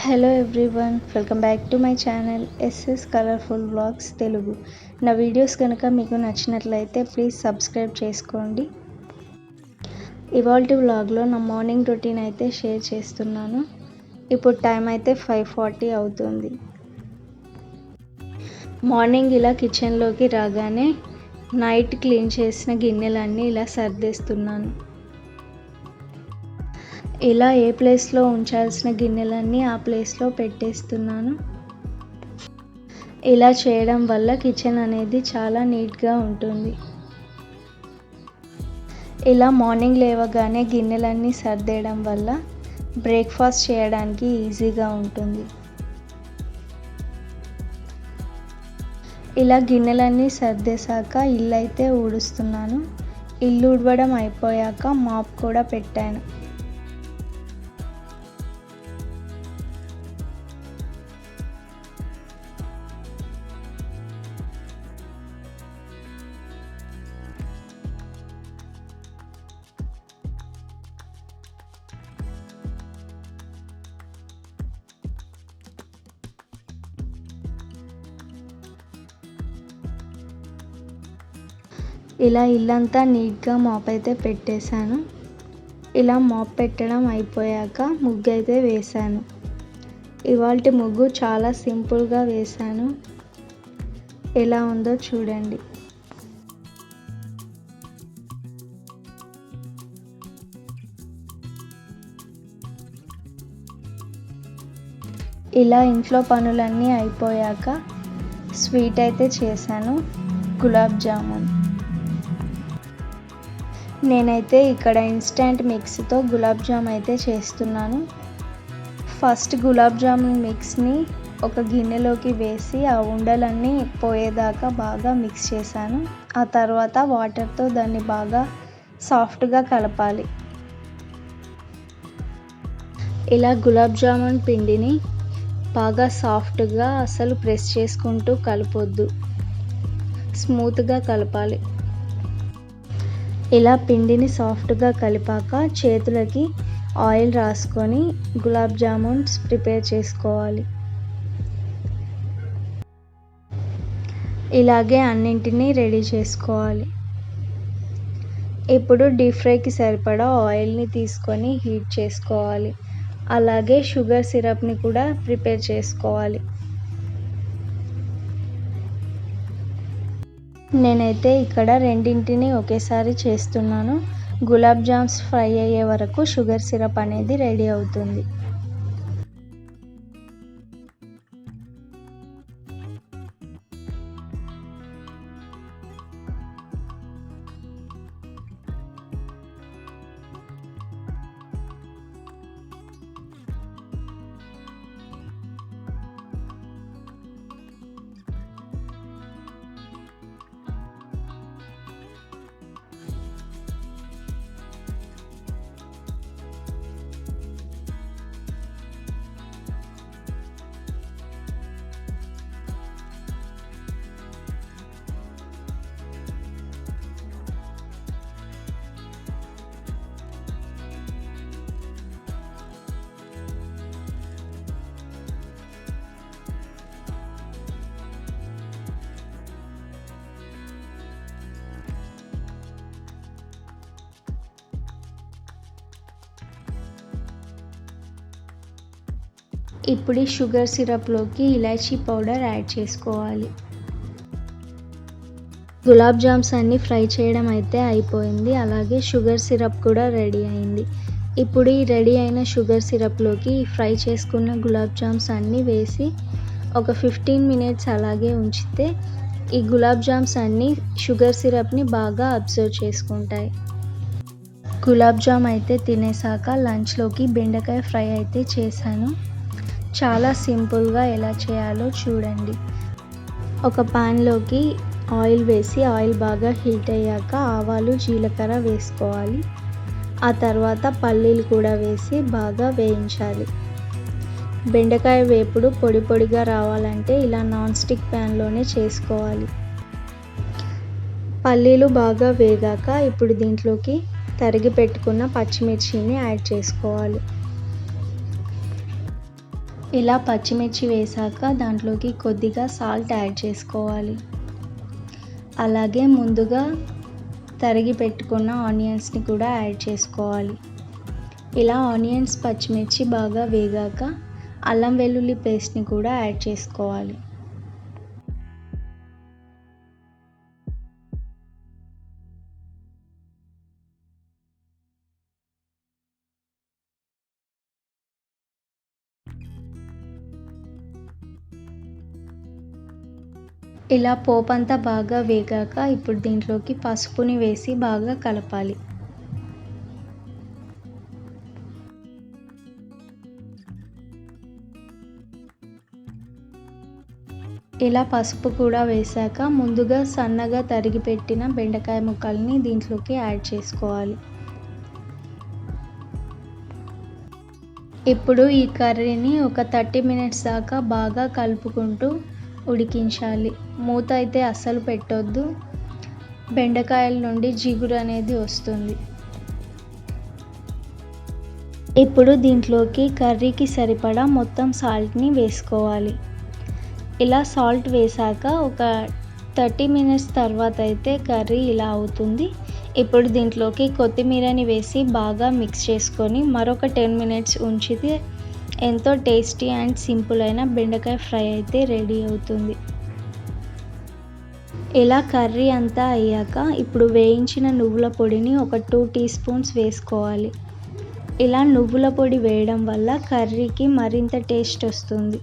Hello everyone, welcome back to my channel SS colourful vlogs Telugu. నా videos కనుక మీకు నచ్చినట్లయితే ప్లీజ్ సబ్స్క్రైబ్ చేసుకోండి. ఇవాల్టి వ్లాగ్లో నా మార్నింగ్ రొటీన్ అయితే షేర్ చేస్తున్నాను. ఇప్పుడు టైం అయితే 5:40 అవుతుంది. మార్నింగ్ ఇలా కిచెన్లోకి రాగానే నైట్ క్లీన్ చేసిన గిన్నెలన్నీ ఇలా సర్దేస్తున్నాను. ఇలా ఏ ప్లేస్లో ఉంచాల్సిన గిన్నెలన్నీ ఆ ప్లేస్లో పెట్టేస్తున్నాను. ఇలా చేయడం వల్ల కిచెన్ అనేది చాలా నీట్గా ఉంటుంది. ఇలా మార్నింగ్ లేవగానే గిన్నెలన్నీ సర్దేయడం వల్ల బ్రేక్ఫాస్ట్ చేయడానికి ఈజీగా ఉంటుంది. ఇలా గిన్నెలన్నీ సర్దేశాక ఇల్లు అయితే ఊడుస్తున్నాను. ఇల్లు ఊడవడం అయిపోయాక మాప్ కూడా పెట్టాను. ఇలా ఇల్లంతా నీట్గా మాప్ అయితే పెట్టేశాను. ఇలా మాప్ పెట్టడం అయిపోయాక ముగ్గు అయితే వేశాను. ఇవాల్టి ముగ్గు చాలా సింపుల్గా వేశాను. ఎలా ఉందో చూడండి. ఇలా ఇంట్లో పనులన్నీ అయిపోయాక స్వీట్ అయితే చేశాను, గులాబ్ జామున్. నేనైతే ఇక్కడ ఇన్స్టంట్ మిక్స్తో గులాబ్ జామ్ అయితే చేస్తున్నాను. ఫస్ట్ గులాబ్ జామున్ మిక్స్ని ఒక గిన్నెలోకి వేసి ఆ ఉండలన్నీ పోయేదాకా బాగా మిక్స్ చేశాను. ఆ తర్వాత వాటర్తో దాన్ని బాగా సాఫ్ట్గా కలపాలి. ఇలా గులాబ్ జామున్ పిండిని బాగా సాఫ్ట్గా అసలు ప్రెస్ చేసుకుంటూ కలపొద్దు, స్మూత్గా కలపాలి. ఇలా పిండిని సాఫ్ట్గా కలిపాక చేతులకి ఆయిల్ రాసుకొని గులాబ్ జామున్స్ ప్రిపేర్ చేసుకోవాలి. ఇలాగే అన్నింటినీ రెడీ చేసుకోవాలి. ఇప్పుడు డీప్ ఫ్రైకి సరిపడా ఆయిల్ని తీసుకొని హీట్ చేసుకోవాలి. అలాగే షుగర్ సిరప్ని కూడా ప్రిపేర్ చేసుకోవాలి. నేనైతే ఇక్కడ రెండింటిని ఒకేసారి చేస్తున్నాను. గులాబ్ జామ్స్ ఫ్రై అయ్యే వరకు షుగర్ సిరప్ అనేది రెడీ అవుతుంది. ఇప్పుడు షుగర్ సిరప్లోకి ఇలాచీ పౌడర్ యాడ్ చేసుకోవాలి. గులాబ్ జామ్స్ అన్నీ ఫ్రై చేయడం అయితే అయిపోయింది. అలాగే షుగర్ సిరప్ కూడా రెడీ అయింది. ఇప్పుడు ఈ రెడీ అయిన షుగర్ సిరప్లోకి ఫ్రై చేసుకున్న గులాబ్ జామ్స్ అన్నీ వేసి ఒక 15 మినిట్స్ అలాగే ఉంచితే ఈ గులాబ్ జామ్స్ అన్నీ షుగర్ సిరప్ని బాగా అబ్జర్వ్ చేసుకుంటాయి. గులాబ్ జామ్ అయితే తినేసాక లంచ్లోకి బెండకాయ ఫ్రై అయితే చేశాను. చాలా సింపుల్గా ఎలా చేయాలో చూడండి. ఒక పాన్లోకి ఆయిల్ వేసి ఆయిల్ బాగా హీట్ అయ్యాక ఆవాలు, జీలకర్ర వేసుకోవాలి. ఆ తర్వాత పల్లీలు కూడా వేసి బాగా వేయించాలి. బెండకాయ వేపుడు పొడి పొడిగా రావాలంటే ఇలా నాన్ స్టిక్ ప్యాన్లోనే చేసుకోవాలి. పల్లీలు బాగా వేగాక ఇప్పుడు దీంట్లోకి తరిగి పెట్టుకున్న పచ్చిమిర్చిని యాడ్ చేసుకోవాలి. ఇలా పచ్చిమిర్చి వేసాక దాంట్లోకి కొద్దిగా సాల్ట్ యాడ్ చేసుకోవాలి. అలాగే ముందుగా తరిగి పెట్టుకున్న ఆనియన్స్ని కూడా యాడ్ చేసుకోవాలి. ఇలా ఆనియన్స్ పచ్చిమిర్చి బాగా వేగాక అల్లం వెల్లుల్లి పేస్ట్ని కూడా యాడ్ చేసుకోవాలి. ఇలా పోపంతా బాగా వేగాక ఇప్పుడు దీంట్లోకి పసుపుని వేసి బాగా కలపాలి. ఇలా పసుపు కూడా వేసాక ముందుగా సన్నగా తరిగి పెట్టిన బెండకాయ ముక్కల్ని దీంట్లోకి యాడ్ చేసుకోవాలి. ఇప్పుడు ఈ కర్రీని ఒక 30 మినిట్స్ దాకా బాగా కలుపుకుంటూ ఉడికించాలి. మూత అయితే అస్సలు పెట్టొద్దు, బెండకాయల నుండి జిగురు అనేది వస్తుంది. ఇప్పుడు దీంట్లోకి కర్రీకి సరిపడా మొత్తం సాల్ట్ని వేసుకోవాలి. ఇలా సాల్ట్ వేసాక ఒక 30 మినిట్స్ తర్వాత అయితే కర్రీ ఇలా అవుతుంది. ఇప్పుడు దీంట్లోకి కొత్తిమీరని వేసి బాగా మిక్స్ చేసుకొని మరొక 10 మినిట్స్ ఉంచితే ఎంతో టేస్టీ అండ్ సింపుల్ అయిన బెండకాయ ఫ్రై అయితే రెడీ అవుతుంది. ఇలా కర్రీ అంతా అయ్యాక ఇప్పుడు వేయించిన నువ్వుల పొడిని ఒక 2 టీ స్పూన్స్ వేసుకోవాలి. ఇలా నువ్వుల పొడి వేయడం వల్ల కర్రీకి మరింత టేస్ట్ వస్తుంది.